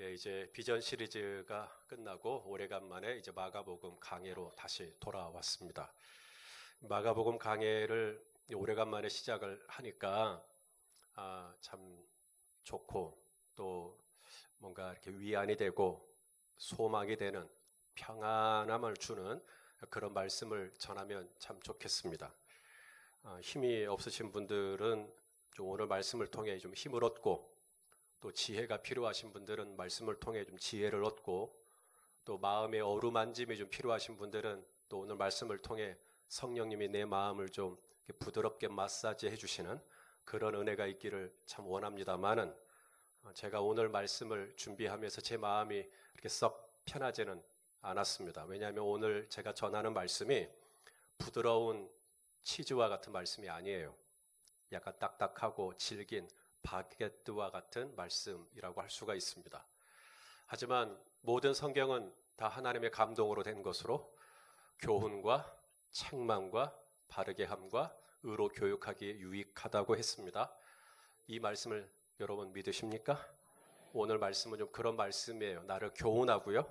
예, 이제 비전 시리즈가 끝나고 오래간만에 이제 마가복음 강해로 다시 돌아왔습니다. 마가복음 강해를 오래간만에 시작을 하니까 참 좋고 또 뭔가 이렇게 위안이 되고 소망이 되는 평안함을 주는 그런 말씀을 전하면 참 좋겠습니다. 힘이 없으신 분들은 좀 오늘 말씀을 통해 좀 힘을 얻고 또 지혜가 필요하신 분들은 말씀을 통해 좀 지혜를 얻고 또 마음의 어루만짐이 좀 필요하신 분들은 또 오늘 말씀을 통해 성령님이 내 마음을 좀 부드럽게 마사지해 주시는 그런 은혜가 있기를 참 원합니다만은 제가 오늘 말씀을 준비하면서 제 마음이 이렇게 썩 편하지는 않았습니다. 왜냐하면 오늘 제가 전하는 말씀이 부드러운 치즈와 같은 말씀이 아니에요. 약간 딱딱하고 질긴 바게트와 같은 말씀이라고 할 수가 있습니다. 하지만 모든 성경은 다 하나님의 감동으로 된 것으로 교훈과 책망과 바르게 함과 의로 교육하기에 유익하다고 했습니다. 이 말씀을 여러분 믿으십니까? 오늘 말씀은 좀 그런 말씀이에요. 나를 교훈하고요,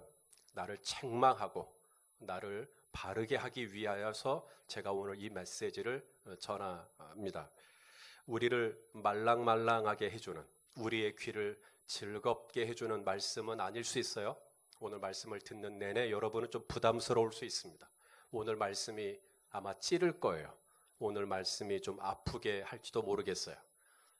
나를 책망하고 나를 바르게 하기 위하여서 제가 오늘 이 메시지를 전합니다. 우리를 말랑말랑하게 해주는, 우리의 귀를 즐겁게 해주는 말씀은 아닐 수 있어요. 오늘 말씀을 듣는 내내 여러분은 좀 부담스러울 수 있습니다. 오늘 말씀이 아마 찌를 거예요. 오늘 말씀이 좀 아프게 할지도 모르겠어요.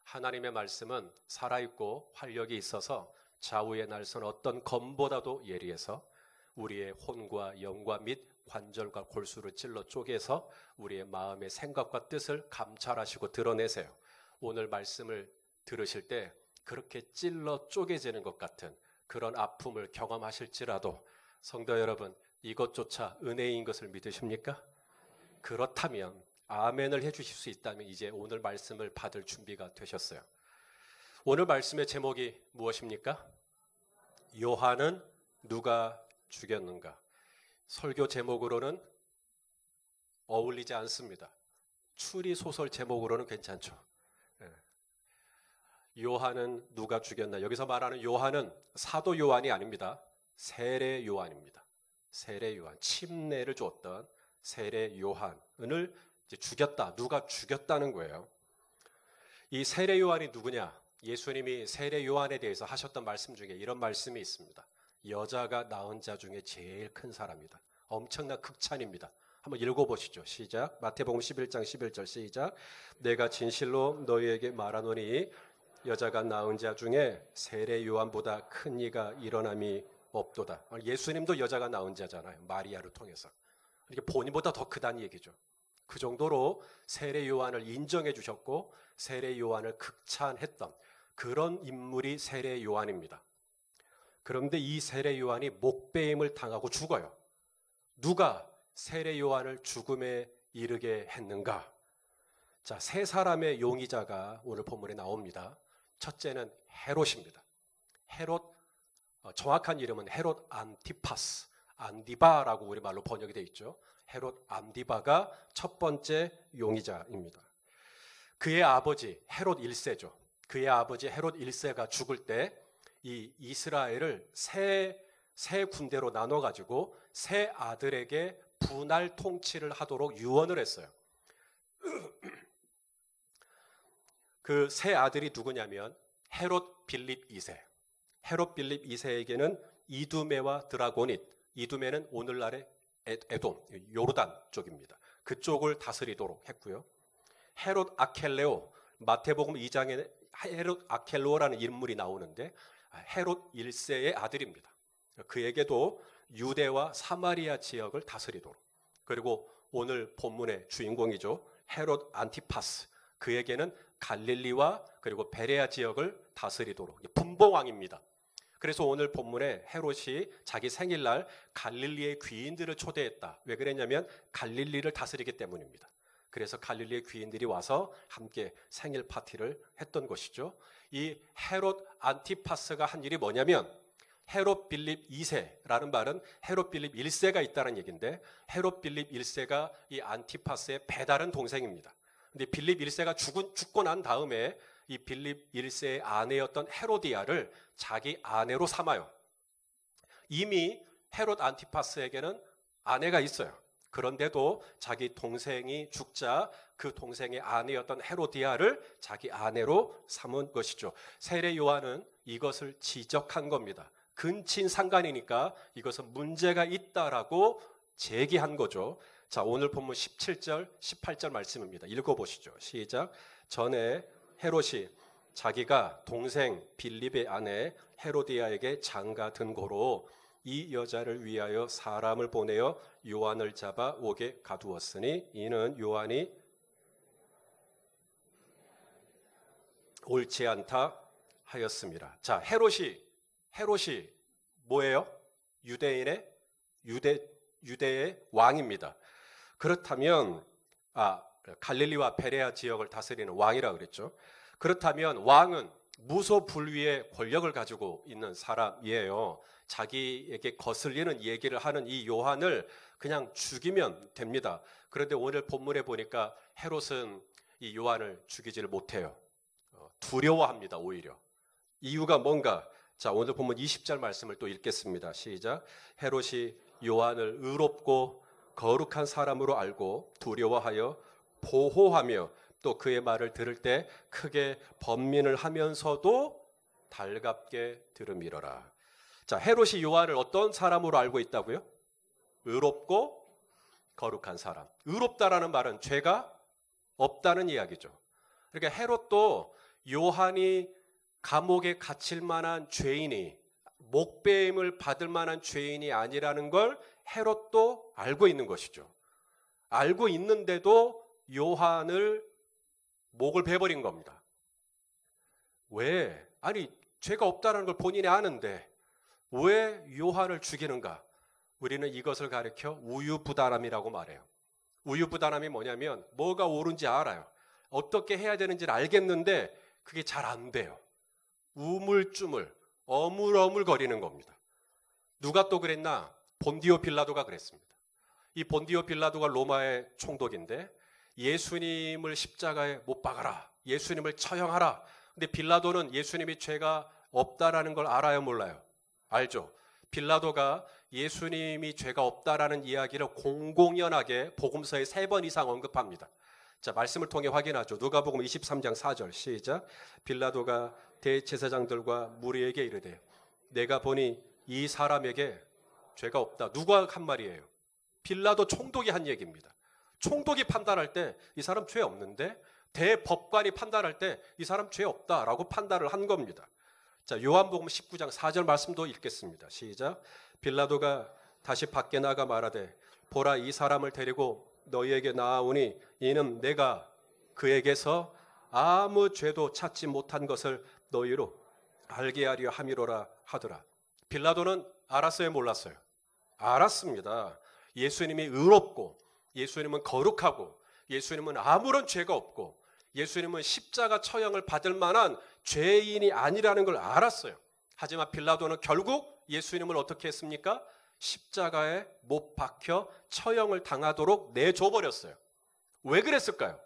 하나님의 말씀은 살아있고 활력이 있어서 좌우의 날선 어떤 검보다도 예리해서 우리의 혼과 영과 및 관절과 골수를 찔러 쪼개서 우리의 마음의 생각과 뜻을 감찰하시고 드러내세요. 오늘 말씀을 들으실 때 그렇게 찔러 쪼개지는 것 같은 그런 아픔을 경험하실지라도 성도 여러분, 이것조차 은혜인 것을 믿으십니까? 그렇다면 아멘을 해주실 수 있다면 이제 오늘 말씀을 받을 준비가 되셨어요. 오늘 말씀의 제목이 무엇입니까? 요한은 누가 죽였는가? 설교 제목으로는 어울리지 않습니다. 추리 소설 제목으로는 괜찮죠. 요한은 누가 죽였나? 여기서 말하는 요한은 사도 요한이 아닙니다. 세례 요한입니다. 세례 요한, 침례를 줬던 세례 요한을 이제 죽였다. 누가 죽였다는 거예요. 이 세례 요한이 누구냐? 예수님이 세례 요한에 대해서 하셨던 말씀 중에 이런 말씀이 있습니다. 여자가 낳은 자 중에 제일 큰 사람이다. 엄청난 극찬입니다. 한번 읽어보시죠. 시작. 마태복음 11장 11절 시작. 내가 진실로 너희에게 말하노니 여자가 낳은 자 중에 세례 요한보다 큰 이가 일어남이 없도다. 예수님도 여자가 낳은 자잖아요. 마리아를 통해서. 이렇게 본인보다 더 크다는 얘기죠. 그 정도로 세례 요한을 인정해 주셨고 세례 요한을 극찬했던 그런 인물이 세례 요한입니다. 그런데 이 세례 요한이 목배임을 당하고 죽어요. 누가 세례 요한을 죽음에 이르게 했는가? 자, 세 사람의 용의자가 오늘 본문에 나옵니다. 첫째는 헤롯입니다. 헤롯, 정확한 이름은 헤롯 안티파스, 안디바라고 우리말로 번역이 되어 있죠. 헤롯 안디바가 첫 번째 용의자입니다. 그의 아버지 헤롯 1세죠. 그의 아버지 헤롯 1세가 죽을 때 이 이스라엘을 세 군대로 나눠가지고 세 아들에게 분할 통치를 하도록 유언을 했어요. 그 세 아들이 누구냐면 헤롯 빌립 2세. 헤롯 빌립 2세에게는 이두메와 드라고닛, 이두메는 오늘날의 에돔, 요르단 쪽입니다. 그쪽을 다스리도록 했고요. 헤롯 아켈레오, 마태복음 2장에 헤롯 아켈레오라는 인물이 나오는데 헤롯 1세의 아들입니다. 그에게도 유대와 사마리아 지역을 다스리도록, 그리고 오늘 본문의 주인공이죠. 헤롯 안티파스, 그에게는 갈릴리와 그리고 베레아 지역을 다스리도록, 분봉왕입니다. 그래서 오늘 본문에 헤롯이 자기 생일날 갈릴리의 귀인들을 초대했다. 왜 그랬냐면 갈릴리를 다스리기 때문입니다. 그래서 갈릴리의 귀인들이 와서 함께 생일 파티를 했던 것이죠. 이 헤롯 안티파스가 한 일이 뭐냐면 헤롯 빌립 2세라는 말은 헤롯 빌립 1세가 있다는 얘기인데 헤롯 빌립 1세가 이 안티파스의 배다른 동생입니다. 근데 빌립 1세가 죽고 난 다음에 이 빌립 1세의 아내였던 헤로디아를 자기 아내로 삼아요. 이미 헤롯 안티파스에게는 아내가 있어요. 그런데도 자기 동생이 죽자 그 동생의 아내였던 헤로디아를 자기 아내로 삼은 것이죠. 세례 요한은 이것을 지적한 겁니다. 근친 상간이니까 이것은 문제가 있다라고 제기한 거죠. 자, 오늘 본문 17절, 18절 말씀입니다. 읽어보시죠. 시작. 전에 헤롯이 자기가 동생 빌립의 아내 헤로디아에게 장가든 고로 이 여자를 위하여 사람을 보내어 요한을 잡아 옥에 가두었으니 이는 요한이 옳지 않다 하였습니다. 자, 헤롯이 뭐예요? 유대의 왕입니다. 그렇다면 갈릴리와 베레아 지역을 다스리는 왕이라 그랬죠. 그렇다면 왕은 무소불위의 권력을 가지고 있는 사람이에요. 자기에게 거슬리는 얘기를 하는 이 요한을 그냥 죽이면 됩니다. 그런데 오늘 본문에 보니까 헤롯은 이 요한을 죽이지를 못해요. 두려워합니다. 오히려. 이유가 뭔가? 자, 오늘 본문 20절 말씀을 또 읽겠습니다. 시작. 헤롯이 요한을 의롭고 거룩한 사람으로 알고 두려워하여 보호하며 또 그의 말을 들을 때 크게 번민을 하면서도 달갑게 들음이러라. 자, 헤롯이 요한을 어떤 사람으로 알고 있다고요? 의롭고 거룩한 사람. 의롭다라는 말은 죄가 없다는 이야기죠. 그러니까 헤롯도 요한이 감옥에 갇힐 만한 죄인이, 목배임을 받을 만한 죄인이 아니라는 걸 헤롯도 알고 있는 것이죠. 알고 있는데도 요한을 목을 베버린 겁니다. 왜? 아니, 죄가 없다는 걸 본인이 아는데 왜 요한을 죽이는가? 우리는 이것을 가리켜 우유부단함이라고 말해요. 우유부단함이 뭐냐면 뭐가 옳은지 알아요. 어떻게 해야 되는지를 알겠는데 그게 잘 안 돼요. 우물쭈물, 어물어물거리는 겁니다. 누가 또 그랬나? 본디오 빌라도가 그랬습니다. 이 본디오 빌라도가 로마의 총독인데 예수님을 십자가에 못 박아라. 예수님을 처형하라. 근데 빌라도는 예수님이 죄가 없다라는 걸 알아요, 몰라요? 알죠. 빌라도가 예수님이 죄가 없다라는 이야기를 공공연하게 복음서에 3번 이상 언급합니다. 자, 말씀을 통해 확인하죠. 누가복음 23장 4절 시작. 빌라도가 대제사장들과 무리에게 이르되 내가 보니 이 사람에게 죄가 없다. 누가 한 말이에요? 빌라도 총독이 한 얘기입니다. 총독이 판단할 때 이 사람 죄 없는데 대법관이 판단할 때 이 사람 죄 없다라고 판단을 한 겁니다. 자, 요한복음 19장 4절 말씀도 읽겠습니다. 시작. 빌라도가 다시 밖에 나가 말하되 보라 이 사람을 데리고 너희에게 나아오니 이는 내가 그에게서 아무 죄도 찾지 못한 것을 너희로 알게 하려 함이로라 하더라. 빌라도는 알았어요, 몰랐어요? 알았습니다. 예수님이 의롭고 예수님은 거룩하고 예수님은 아무런 죄가 없고 예수님은 십자가 처형을 받을 만한 죄인이 아니라는 걸 알았어요. 하지만 빌라도는 결국 예수님을 어떻게 했습니까? 십자가에 못 박혀 처형을 당하도록 내줘버렸어요. 왜 그랬을까요?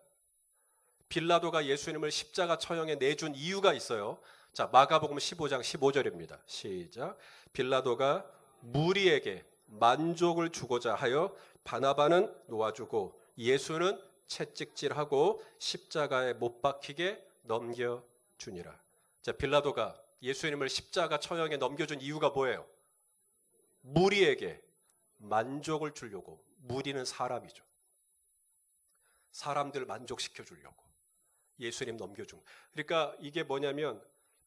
빌라도가 예수님을 십자가 처형에 내준 이유가 있어요. 자, 마가복음 15장 15절입니다. 시작. 빌라도가 무리에게 만족을 주고자 하여 바나바는 놓아주고 예수는 채찍질하고 십자가에 못 박히게 넘겨주니라. 자, 빌라도가 예수님을 십자가 처형에 넘겨준 이유가 뭐예요? 무리에게 만족을 주려고. 무리는 사람이죠. 사람들 만족시켜 주려고 예수님 넘겨준. 그러니까 이게 뭐냐면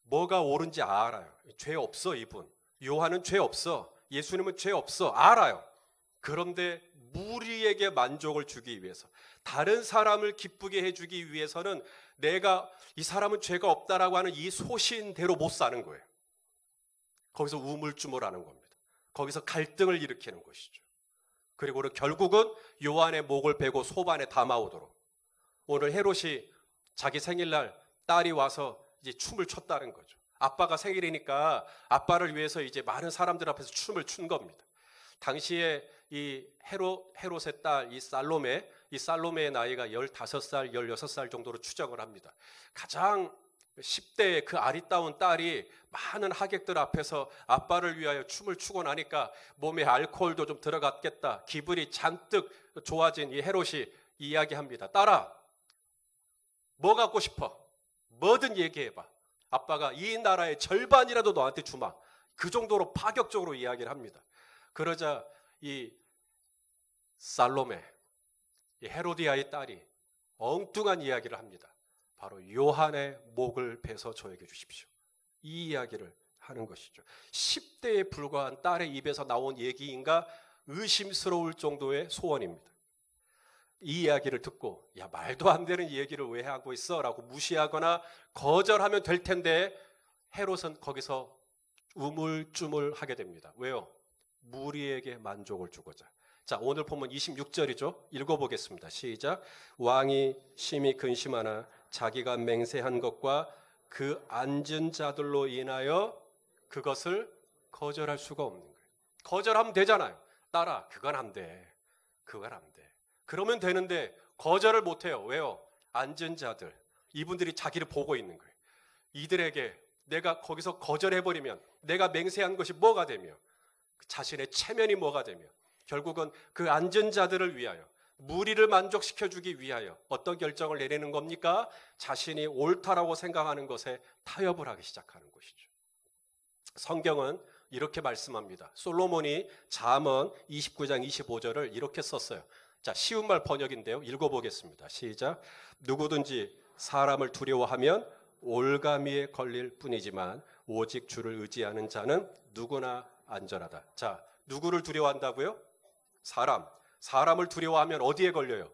뭐가 옳은지 알아요. 죄 없어 이분. 요한은 죄 없어. 예수님은 죄 없어. 알아요. 그런데 무리에게 만족을 주기 위해서, 다른 사람을 기쁘게 해주기 위해서는 내가 이 사람은 죄가 없다라고 하는 이 소신대로 못 사는 거예요. 거기서 우물쭈물하는 겁니다. 거기서 갈등을 일으키는 것이죠. 그리고 결국은 요한의 목을 베고 소반에 담아오도록. 오늘 헤롯이 자기 생일날 딸이 와서 이제 춤을 췄다는 거죠. 아빠가 생일이니까 아빠를 위해서 이제 많은 사람들 앞에서 춤을 춘 겁니다. 당시에 이 헤롯의 딸 이 살로메의 나이가 15살, 16살 정도로 추정을 합니다. 가장 10대의 그 아리따운 딸이 많은 하객들 앞에서 아빠를 위하여 춤을 추고 나니까 몸에 알코올도 좀 들어갔겠다. 기분이 잔뜩 좋아진 이 헤롯이 이야기합니다. 딸아, 뭐 갖고 싶어? 뭐든 얘기해봐. 아빠가 이 나라의 절반이라도 너한테 주마. 그 정도로 파격적으로 이야기를 합니다. 그러자 이 살로메, 이 헤로디아의 딸이 엉뚱한 이야기를 합니다. 바로 요한의 목을 베서 저에게 주십시오. 이 이야기를 하는 것이죠. 10대에 불과한 딸의 입에서 나온 얘기인가 의심스러울 정도의 소원입니다. 이 이야기를 듣고 야, 말도 안 되는 얘기를 왜 하고 있어? 라고 무시하거나 거절하면 될 텐데 헤롯은 거기서 우물쭈물하게 됩니다. 왜요? 무리에게 만족을 주고자. 자, 오늘 본문 26절이죠. 읽어보겠습니다. 시작. 왕이 심히 근심하나 자기가 맹세한 것과 그 앉은 자들로 인하여 그것을 거절할 수가 없는 거예요. 거절하면 되잖아요. 딸아, 그건 안 돼. 그건 안 돼. 그러면 되는데 거절을 못해요. 왜요? 앉은 자들, 이분들이 자기를 보고 있는 거예요. 이들에게 내가 거기서 거절해버리면 내가 맹세한 것이 뭐가 되며 자신의 체면이 뭐가 되며 결국은 그 앉은 자들을 위하여 무리를 만족시켜주기 위하여 어떤 결정을 내리는 겁니까? 자신이 옳다라고 생각하는 것에 타협을 하기 시작하는 것이죠. 성경은 이렇게 말씀합니다. 솔로몬이 잠언 29장 25절을 이렇게 썼어요. 자, 쉬운 말 번역인데요. 읽어보겠습니다. 시작. 누구든지 사람을 두려워하면 올가미에 걸릴 뿐이지만 오직 주를 의지하는 자는 누구나 안전하다. 자, 누구를 두려워한다고요? 사람을 두려워하면 어디에 걸려요?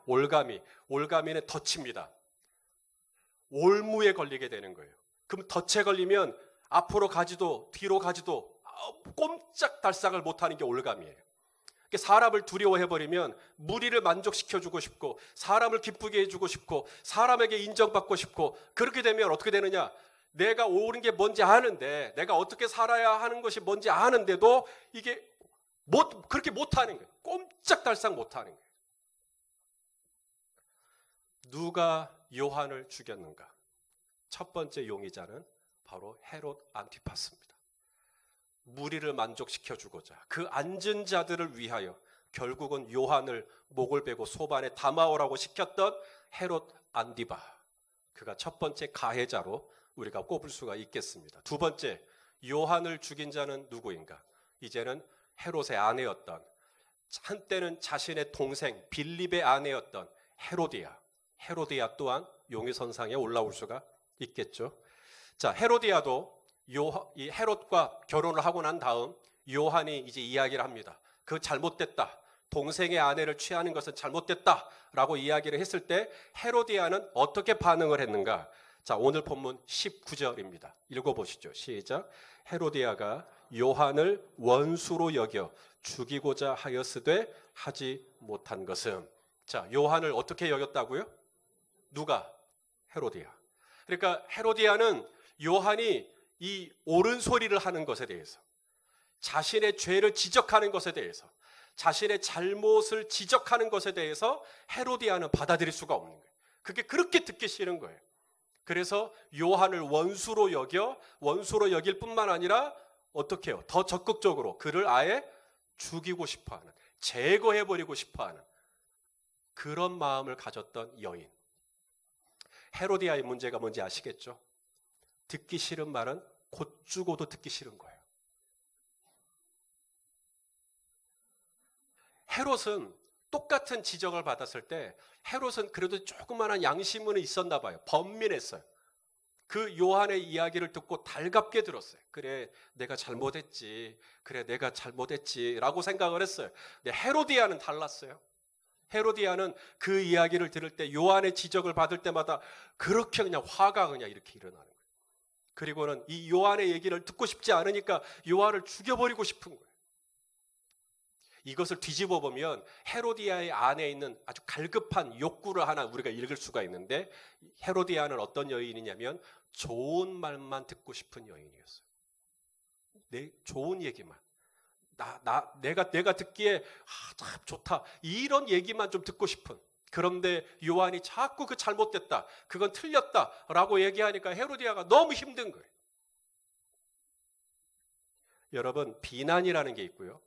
올가미. 올가미는 덫입니다. 올무에 걸리게 되는 거예요. 그럼 덫에 걸리면 앞으로 가지도 뒤로 가지도 꼼짝달싹을 못하는 게 올감이에요. 사람을 두려워해버리면 무리를 만족시켜주고 싶고 사람을 기쁘게 해주고 싶고 사람에게 인정받고 싶고 그렇게 되면 어떻게 되느냐? 내가 옳은 게 뭔지 아는데 내가 어떻게 살아야 하는 것이 뭔지 아는데도 이게 그렇게 못하는 거예요. 꼼짝달싹 못하는 거예요. 누가 요한을 죽였는가? 첫 번째 용의자는 바로 헤롯 안티파스입니다. 무리를 만족시켜주고자 그 앉은 자들을 위하여 결국은 요한을 목을 베고 소반에 담아오라고 시켰던 헤롯 안디바, 그가 첫 번째 가해자로 우리가 꼽을 수가 있겠습니다. 두 번째, 요한을 죽인 자는 누구인가? 이제는 헤롯의 아내였던, 한때는 자신의 동생 빌립의 아내였던 헤로디아 또한 용의선상에 올라올 수가 있겠죠. 자, 헤로디아도 이 헤롯과 결혼을 하고 난 다음 요한이 이제 이야기를 합니다. 그 잘못됐다. 동생의 아내를 취하는 것은 잘못됐다라고 이야기를 했을 때 헤로디아는 어떻게 반응을 했는가? 자, 오늘 본문 19절입니다. 읽어보시죠. 시작. 헤로디아가 요한을 원수로 여겨 죽이고자 하였으되 하지 못한 것은. 자, 요한을 어떻게 여겼다고요? 누가? 헤로디아. 그러니까 헤로디아는 요한이 이 옳은 소리를 하는 것에 대해서, 자신의 죄를 지적하는 것에 대해서, 자신의 잘못을 지적하는 것에 대해서 헤로디아는 받아들일 수가 없는 거예요. 그게 그렇게 듣기 싫은 거예요. 그래서 요한을 원수로 여길 뿐만 아니라 어떻게 해요? 더 적극적으로 그를 아예 죽이고 싶어하는, 제거해버리고 싶어하는 그런 마음을 가졌던 여인. 헤로디아의 문제가 뭔지 아시겠죠? 듣기 싫은 말은 곧 죽어도 듣기 싫은 거예요. 헤롯은 똑같은 지적을 받았을 때 헤롯은 그래도 조그마한 양심은 있었나 봐요. 번민했어요. 그 요한의 이야기를 듣고 달갑게 들었어요. 그래, 내가 잘못했지. 라고 생각을 했어요. 근데 헤로디아는 달랐어요. 헤로디아는 그 이야기를 들을 때, 요한의 지적을 받을 때마다 그렇게 그냥 화가 그냥 이렇게 일어나는 거예요. 그리고는 이 요한의 얘기를 듣고 싶지 않으니까 요한을 죽여버리고 싶은 거예요. 이것을 뒤집어 보면 헤로디아의 안에 있는 아주 갈급한 욕구를 하나 우리가 읽을 수가 있는데, 헤로디아는 어떤 여인이냐면 좋은 말만 듣고 싶은 여인이었어요. 좋은 얘기만. 내가 듣기에 참 좋다. 이런 얘기만 좀 듣고 싶은 그런데 요한이 자꾸 그 잘못됐다, 그건 틀렸다라고 얘기하니까 헤로디아가 너무 힘든 거예요. 여러분, 비난이라는 게 있고요,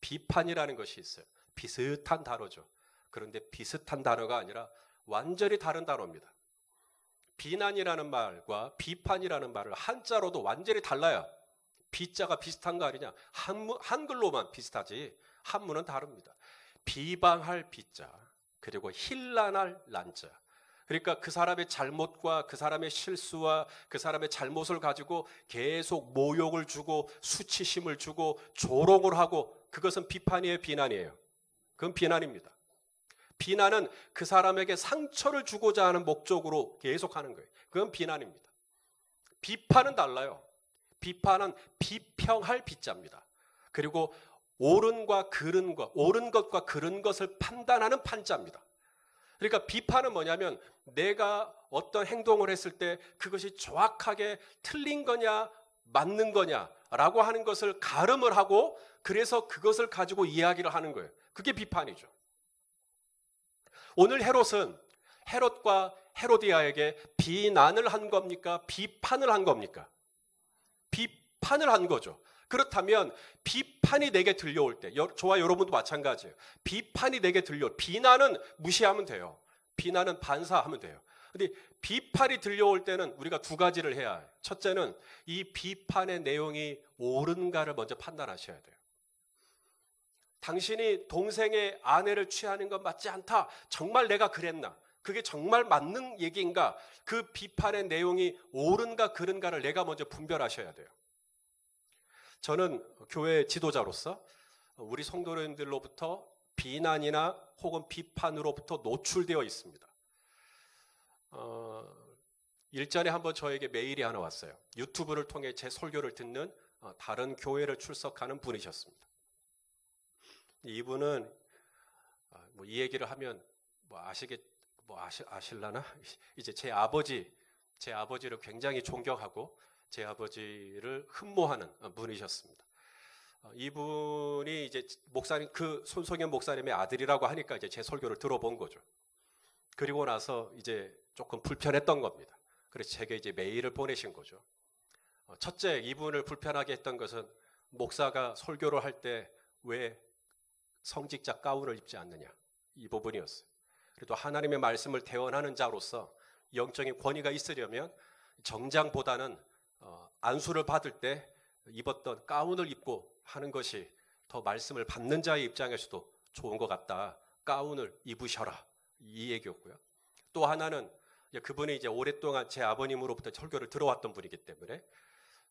비판이라는 것이 있어요. 비슷한 단어죠. 그런데 비슷한 단어가 아니라 완전히 다른 단어입니다. 비난이라는 말과 비판이라는 말을 한자로도 완전히 달라요. 비자가 비슷한 거 아니냐? 한글로만 비슷하지 한문은 다릅니다. 비방할 비자, 그리고 힐난할 난자. 그러니까 그 사람의 잘못과 그 사람의 실수와 그 사람의 잘못을 가지고 계속 모욕을 주고 수치심을 주고 조롱을 하고, 그것은 비판이에요, 비난이에요? 그건 비난입니다. 비난은 그 사람에게 상처를 주고자 하는 목적으로 계속하는 거예요. 그건 비난입니다. 비판은 달라요. 비판은 비평할 비자입니다. 그리고 옳은 것과 그른 것을 판단하는 판자입니다. 그러니까 비판은 뭐냐면 내가 어떤 행동을 했을 때 그것이 정확하게 틀린 거냐 맞는 거냐라고 하는 것을 가름을 하고, 그래서 그것을 가지고 이야기를 하는 거예요. 그게 비판이죠. 오늘 헤롯과 헤로디아에게 비난을 한 겁니까? 비판을 한 겁니까? 비판을 한 거죠. 그렇다면 비판이 내게 들려올 때, 저와 여러분도 마찬가지예요. 비판이 내게 들려올 때, 비난은 무시하면 돼요. 비난은 반사하면 돼요. 근데 비판이 들려올 때는 우리가 두 가지를 해야 해요. 첫째는 이 비판의 내용이 옳은가를 먼저 판단하셔야 돼요. 당신이 동생의 아내를 취하는 건 맞지 않다, 정말 내가 그랬나? 그게 정말 맞는 얘기인가? 그 비판의 내용이 옳은가 그른가를 내가 먼저 분별하셔야 돼요. 저는 교회 지도자로서 우리 성도님들로부터 비난이나 혹은 비판으로부터 노출되어 있습니다. 일전에 한번 저에게 메일이 하나 왔어요. 유튜브를 통해 제 설교를 듣는 다른 교회를 출석하는 분이셨습니다. 이분은 이 얘기를 하면 아실라나? 이제 제 아버지를 굉장히 존경하고 제 아버지를 흠모하는 분이셨습니다. 이분이 이제 목사님, 그 손성현 목사님의 아들이라고 하니까 이제 제 설교를 들어본 거죠. 그리고 나서 이제 조금 불편했던 겁니다. 그래서 제게 이제 메일을 보내신 거죠. 첫째, 이분을 불편하게 했던 것은 목사가 설교를 할 때 왜 성직자 가운을 입지 않느냐, 이 부분이었어요. 그래도 하나님의 말씀을 대언하는 자로서 영적인 권위가 있으려면 정장보다는 안수를 받을 때 입었던 가운을 입고 하는 것이 더 말씀을 받는 자의 입장에서도 좋은 것 같다. 가운을 입으셔라, 이 얘기였고요. 또 하나는 그분이 이제 오랫동안 제 아버님으로부터 설교를 들어왔던 분이기 때문에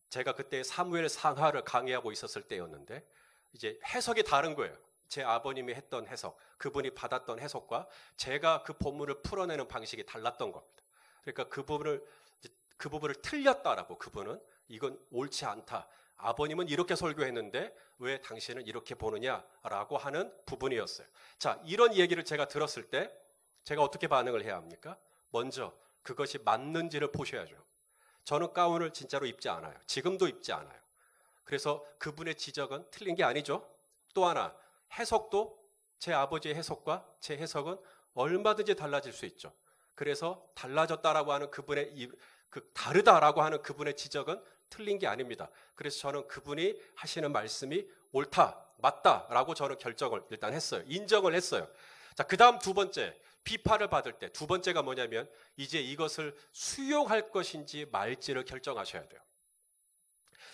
제가 그때 사무엘 상하를 강의하고 있었을 때였는데 이제 해석이 다른 거예요. 제 아버님이 했던 해석, 그분이 받았던 해석과 제가 그 본문을 풀어내는 방식이 달랐던 겁니다. 그러니까 그 부분을 틀렸다라고, 그분은 이건 옳지 않다, 아버님은 이렇게 설교했는데 왜 당신은 이렇게 보느냐라고 하는 부분이었어요. 자, 이런 얘기를 제가 들었을 때 제가 어떻게 반응을 해야 합니까? 먼저 그것이 맞는지를 보셔야죠. 저는 가운을 진짜로 입지 않아요. 지금도 입지 않아요. 그래서 그분의 지적은 틀린 게 아니죠. 또 하나, 해석도 제 아버지의 해석과 제 해석은 얼마든지 달라질 수 있죠. 그래서 달라졌다라고 하는 다르다라고 하는 그분의 지적은 틀린 게 아닙니다. 그래서 저는 그분이 하시는 말씀이 옳다, 맞다라고 저는 결정을 일단 했어요. 인정을 했어요. 자, 그 다음 두 번째, 비판을 받을 때 두 번째가 뭐냐면 이제 이것을 수용할 것인지 말지를 결정하셔야 돼요.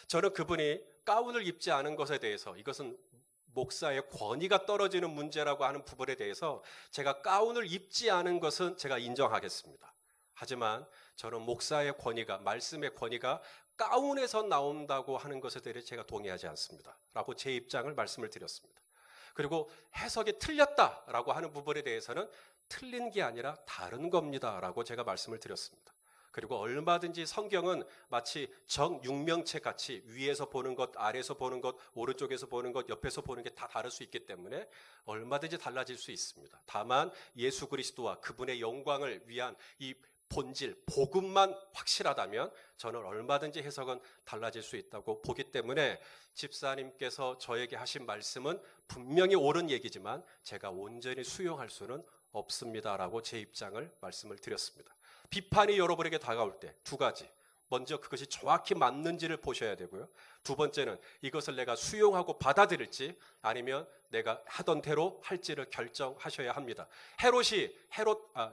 저는 그분이 가운을 입지 않은 것에 대해서, 이것은 목사의 권위가 떨어지는 문제라고 하는 부분에 대해서 제가 가운을 입지 않은 것은 제가 인정하겠습니다. 하지만 저는 목사의 권위가, 말씀의 권위가 가운에서 나온다고 하는 것에 대해서 제가 동의하지 않습니다. 라고 제 입장을 말씀을 드렸습니다. 그리고 해석이 틀렸다라고 하는 부분에 대해서는 틀린 게 아니라 다른 겁니다 라고 제가 말씀을 드렸습니다. 그리고 얼마든지 성경은 마치 정육명책 같이 위에서 보는 것, 아래에서 보는 것, 오른쪽에서 보는 것, 옆에서 보는 게 다 다를 수 있기 때문에 얼마든지 달라질 수 있습니다. 다만 예수 그리스도와 그분의 영광을 위한 이 본질, 복음만 확실하다면 저는 얼마든지 해석은 달라질 수 있다고 보기 때문에 집사님께서 저에게 하신 말씀은 분명히 옳은 얘기지만 제가 온전히 수용할 수는 없습니다라고 제 입장을 말씀을 드렸습니다. 비판이 여러분에게 다가올 때 두 가지. 먼저 그것이 정확히 맞는지를 보셔야 되고요. 두 번째는 이것을 내가 수용하고 받아들일지 아니면 내가 하던 대로 할지를 결정하셔야 합니다.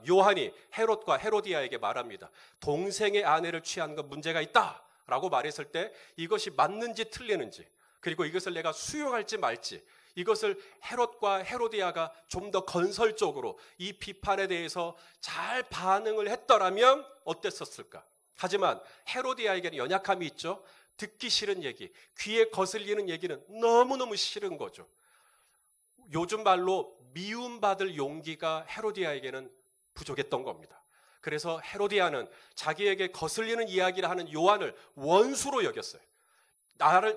요한이 헤롯과 헤로디아에게 말합니다. 동생의 아내를 취한 건 문제가 있다라고 말했을 때 이것이 맞는지 틀리는지, 그리고 이것을 내가 수용할지 말지, 이것을 헤롯과 헤로디아가 좀 더 건설적으로 이 비판에 대해서 잘 반응을 했더라면 어땠었을까? 하지만 헤로디아에게는 연약함이 있죠. 듣기 싫은 얘기, 귀에 거슬리는 얘기는 너무너무 싫은 거죠. 요즘 말로 미움받을 용기가 헤로디아에게는 부족했던 겁니다. 그래서 헤로디아는 자기에게 거슬리는 이야기를 하는 요한을 원수로 여겼어요.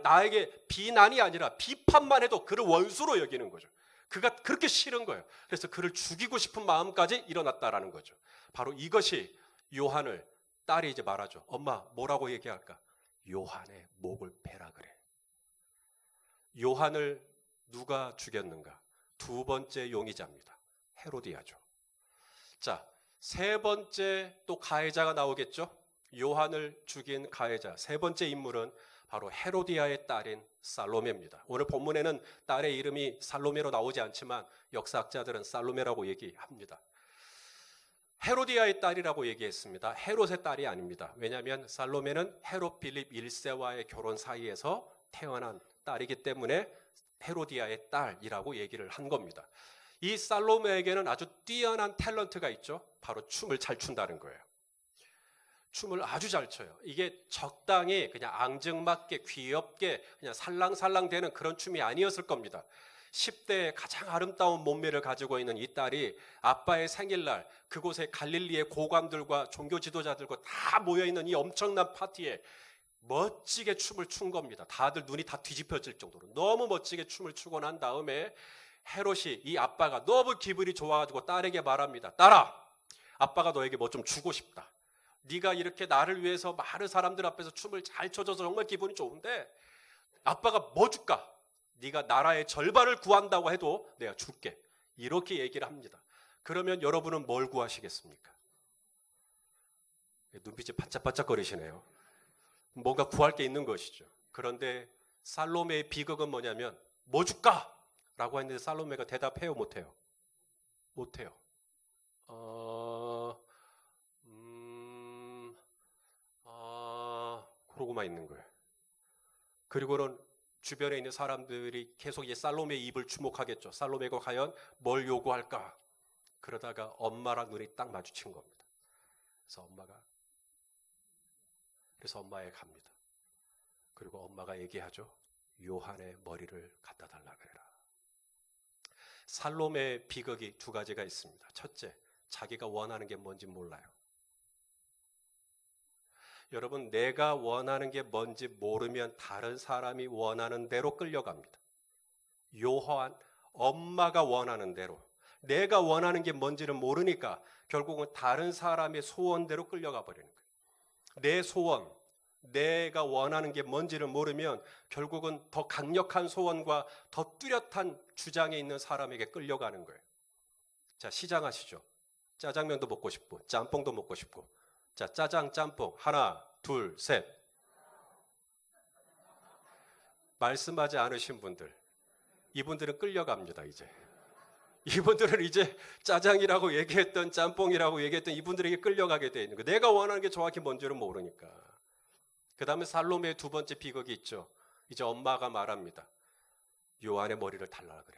나에게 비난이 아니라 비판만 해도 그를 원수로 여기는 거죠. 그가 그렇게 싫은 거예요. 그래서 그를 죽이고 싶은 마음까지 일어났다라는 거죠. 바로 이것이 요한을, 딸이 이제 말하죠. 엄마, 뭐라고 얘기할까? 요한의 목을 베라 그래. 요한을 누가 죽였는가? 두 번째 용의자입니다. 헤로디아죠. 자, 세 번째 또 가해자가 나오겠죠? 요한을 죽인 가해자. 세 번째 인물은 바로 헤로디아의 딸인 살로메입니다. 오늘 본문에는 딸의 이름이 살로메로 나오지 않지만 역사학자들은 살로메라고 얘기합니다. 헤로디아의 딸이라고 얘기했습니다. 헤롯의 딸이 아닙니다. 왜냐하면 살로메는 헤롯 빌립 1세와의 결혼 사이에서 태어난 딸이기 때문에 헤로디아의 딸이라고 얘기를 한 겁니다. 이 살로메에게는 아주 뛰어난 탤런트가 있죠. 바로 춤을 잘 춘다는 거예요. 춤을 아주 잘 춰요. 이게 적당히 그냥 앙증맞게 귀엽게 그냥 살랑살랑 되는 그런 춤이 아니었을 겁니다. 10대의 가장 아름다운 몸매를 가지고 있는 이 딸이 아빠의 생일날 그곳에 갈릴리의 고관들과 종교 지도자들과 다 모여있는 이 엄청난 파티에 멋지게 춤을 춘 겁니다. 다들 눈이 다 뒤집혀질 정도로 너무 멋지게 춤을 추고 난 다음에 헤롯이, 이 아빠가 너무 기분이 좋아가지고 딸에게 말합니다. 딸아, 아빠가 너에게 뭐 좀 주고 싶다. 네가 이렇게 나를 위해서 많은 사람들 앞에서 춤을 잘 춰줘서 정말 기분이 좋은데 아빠가 뭐 줄까? 네가 나라의 절반을 구한다고 해도 내가 줄게. 이렇게 얘기를 합니다. 그러면 여러분은 뭘 구하시겠습니까? 눈빛이 반짝반짝거리시네요. 뭔가 구할 게 있는 것이죠. 그런데 살로메의 비극은 뭐냐면 뭐 줄까? 라고 했는데 살로메가 대답해요, 못해요? 못해요. 그러고만 있는 거예요. 그리고는 주변에 있는 사람들이 계속 이 살로메의 입을 주목하겠죠. 살로메가 과연 뭘 요구할까? 그러다가 엄마랑 눈이 딱 마주친 겁니다. 그래서 엄마에 갑니다. 그리고 엄마가 얘기하죠. 요한의 머리를 갖다 달라 그래라. 살로메의 비극이 두 가지가 있습니다. 첫째, 자기가 원하는 게 뭔지 몰라요. 여러분, 내가 원하는 게 뭔지 모르면 다른 사람이 원하는 대로 끌려갑니다. 요한, 엄마가 원하는 대로. 내가 원하는 게 뭔지를 모르니까 결국은 다른 사람의 소원대로 끌려가 버리는 거예요. 내 소원, 내가 원하는 게 뭔지를 모르면 결국은 더 강력한 소원과 더 뚜렷한 주장에 있는 사람에게 끌려가는 거예요. 자, 시장하시죠. 짜장면도 먹고 싶고 짬뽕도 먹고 싶고. 자, 짜장, 짬뽕 하나, 둘, 셋. 말씀하지 않으신 분들, 이분들은 끌려갑니다. 이분들은 이제 짜장이라고 얘기했던 짬뽕이라고 얘기했던 이분들에게 끌려가게 돼 있는 거예요. 내가 원하는 게 정확히 뭔지는 모르니까. 그 다음에 살로메의 두 번째 비극이 있죠. 이제 엄마가 말합니다. 요한의 머리를 달라 그래.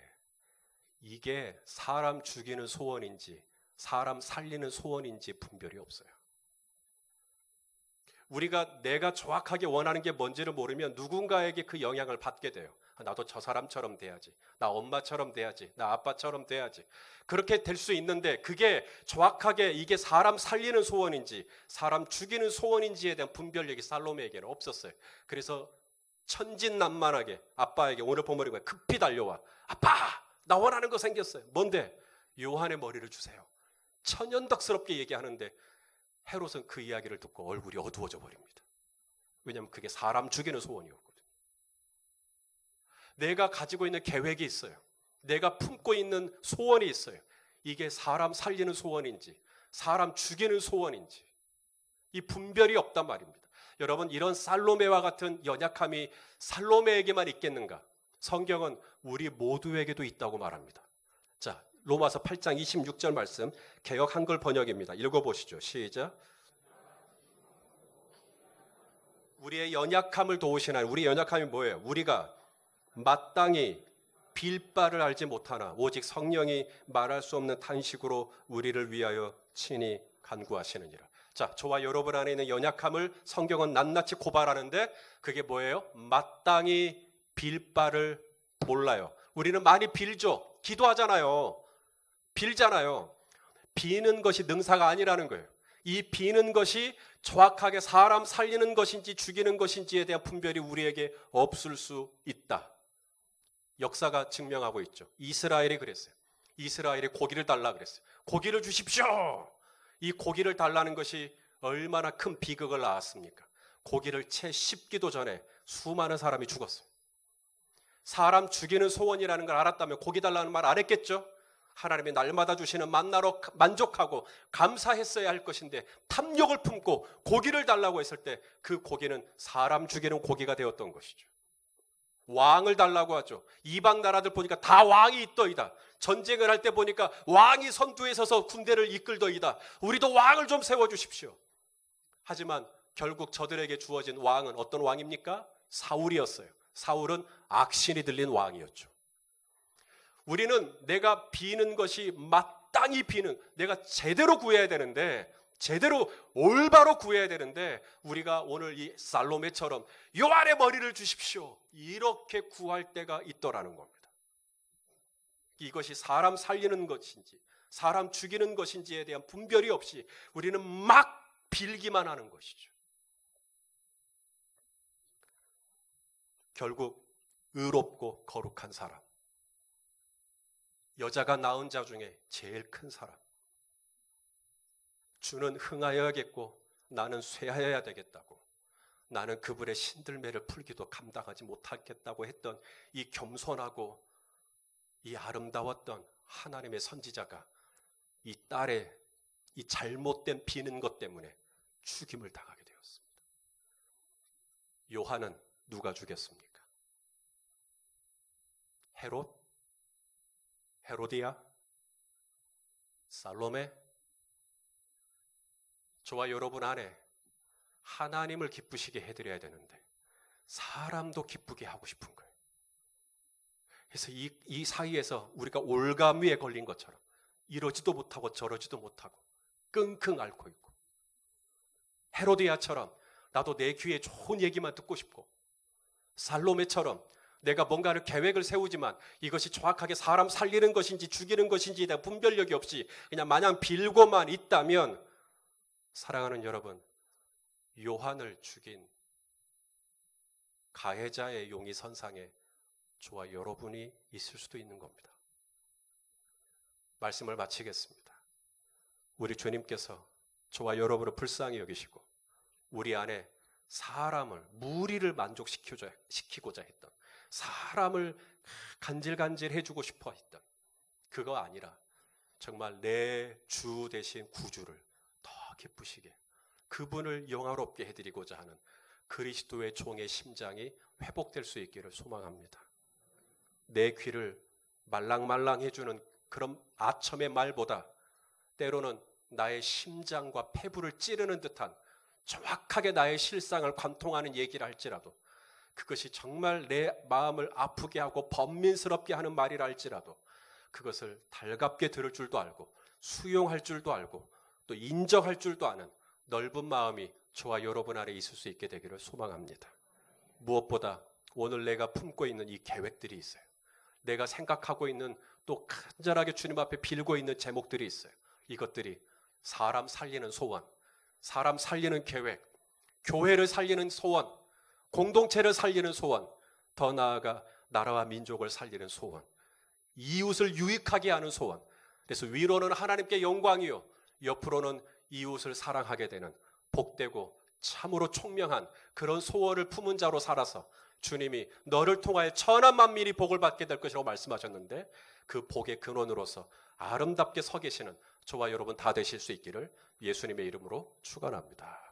이게 사람 죽이는 소원인지 사람 살리는 소원인지 분별이 없어요. 우리가 내가 정확하게 원하는 게 뭔지를 모르면 누군가에게 그 영향을 받게 돼요. 나도 저 사람처럼 돼야지. 나 엄마처럼 돼야지. 나 아빠처럼 돼야지. 그렇게 될 수 있는데 그게 정확하게 이게 사람 살리는 소원인지 사람 죽이는 소원인지에 대한 분별력이 살로메에게는 없었어요. 그래서 천진난만하게 아빠에게 오늘 본문에 급히 달려와. 아빠! 나 원하는 거 생겼어요. 뭔데? 요한의 머리를 주세요. 천연덕스럽게 얘기하는데 헤롯은 그 이야기를 듣고 얼굴이 어두워져 버립니다. 왜냐하면 그게 사람 죽이는 소원이었거든요. 내가 가지고 있는 계획이 있어요. 내가 품고 있는 소원이 있어요. 이게 사람 살리는 소원인지 사람 죽이는 소원인지 이 분별이 없단 말입니다. 여러분, 이런 살로메와 같은 연약함이 살로메에게만 있겠는가? 성경은 우리 모두에게도 있다고 말합니다. 자, 로마서 8장 26절 말씀, 개역 한글 번역입니다. 읽어보시죠. 시작. 우리의 연약함을 도우신 하나님. 우리의 연약함이 뭐예요? 우리가 마땅히 빌 바를 알지 못하나 오직 성령이 말할 수 없는 탄식으로 우리를 위하여 친히 간구하시느니라. 자, 저와 여러분 안에 있는 연약함을 성경은 낱낱이 고발하는데 그게 뭐예요? 마땅히 빌 바를 몰라요. 우리는 많이 빌죠. 기도하잖아요. 빌잖아요. 비는 것이 능사가 아니라는 거예요. 이 비는 것이 정확하게 사람 살리는 것인지 죽이는 것인지에 대한 분별이 우리에게 없을 수 있다. 역사가 증명하고 있죠. 이스라엘이 그랬어요. 이스라엘이 고기를 달라 그랬어요. 고기를 주십시오. 이 고기를 달라는 것이 얼마나 큰 비극을 낳았습니까? 고기를 채 씹기도 전에 수많은 사람이 죽었어요. 사람 죽이는 소원이라는 걸 알았다면 고기 달라는 말 안 했겠죠? 하나님이 날마다 주시는 만나로 만족하고 감사했어야 할 것인데 탐욕을 품고 고기를 달라고 했을 때 그 고기는 사람 죽이는 고기가 되었던 것이죠. 왕을 달라고 하죠. 이방 나라들 보니까 다 왕이 있더이다. 전쟁을 할 때 보니까 왕이 선두에 서서 군대를 이끌더이다. 우리도 왕을 좀 세워주십시오. 하지만 결국 저들에게 주어진 왕은 어떤 왕입니까? 사울이었어요. 사울은 악신이 들린 왕이었죠. 우리는 내가 비는 것이 마땅히 비는, 내가 제대로 구해야 되는데, 제대로 올바로 구해야 되는데 우리가 오늘 이 살로메처럼 요한의 머리를 주십시오 이렇게 구할 때가 있더라는 겁니다. 이것이 사람 살리는 것인지 사람 죽이는 것인지에 대한 분별이 없이 우리는 막 빌기만 하는 것이죠. 결국 의롭고 거룩한 사람, 여자가 낳은 자 중에 제일 큰 사람, 주는 흥하여야겠고 나는 쇠하여야 되겠다고, 나는 그분의 신들매를 풀기도 감당하지 못하겠다고 했던 이 겸손하고 이 아름다웠던 하나님의 선지자가 이 딸의 이 잘못된 비는 것 때문에 죽임을 당하게 되었습니다. 요한은 누가 죽였습니까? 헤롯? 헤로디야? 살로메? 저와 여러분 안에 하나님을 기쁘시게 해드려야 되는데 사람도 기쁘게 하고 싶은 거예요. 그래서 이 사이에서 우리가 올가미에 걸린 것처럼 이러지도 못하고 저러지도 못하고 끙끙 앓고 있고, 헤로디아처럼 나도 내 귀에 좋은 얘기만 듣고 싶고, 살로메처럼 내가 뭔가를 계획을 세우지만 이것이 정확하게 사람 살리는 것인지 죽이는 것인지에 대한 분별력이 없이 그냥 마냥 빌고만 있다면, 사랑하는 여러분, 요한을 죽인 가해자의 용의 선상에 저와 여러분이 있을 수도 있는 겁니다. 말씀을 마치겠습니다. 우리 주님께서 저와 여러분을 불쌍히 여기시고 우리 안에 사람을, 무리를 만족시키고자 했던, 사람을 간질간질 해주고 싶어 했던 그거 아니라 정말 내 주 대신 구주를 더 기쁘시게, 그분을 영화롭게 해드리고자 하는 그리스도의 종의 심장이 회복될 수 있기를 소망합니다. 내 귀를 말랑말랑 해주는 그런 아첨의 말보다 때로는 나의 심장과 폐부를 찌르는 듯한 정확하게 나의 실상을 관통하는 얘기를 할지라도, 그것이 정말 내 마음을 아프게 하고 번민스럽게 하는 말이라 할지라도 그것을 달갑게 들을 줄도 알고 수용할 줄도 알고 또 인정할 줄도 아는 넓은 마음이 저와 여러분 안에 있을 수 있게 되기를 소망합니다. 무엇보다 오늘 내가 품고 있는 이 계획들이 있어요. 내가 생각하고 있는, 또 간절하게 주님 앞에 빌고 있는 제목들이 있어요. 이것들이 사람 살리는 소원, 사람 살리는 계획, 교회를 살리는 소원, 공동체를 살리는 소원, 더 나아가 나라와 민족을 살리는 소원, 이웃을 유익하게 하는 소원. 그래서 위로는 하나님께 영광이요, 옆으로는 이웃을 사랑하게 되는 복되고 참으로 총명한 그런 소원을 품은 자로 살아서 주님이 너를 통하여 천한 만민이 복을 받게 될 것이라고 말씀하셨는데, 그 복의 근원으로서 아름답게 서 계시는 저와 여러분 다 되실 수 있기를 예수님의 이름으로 축원합니다.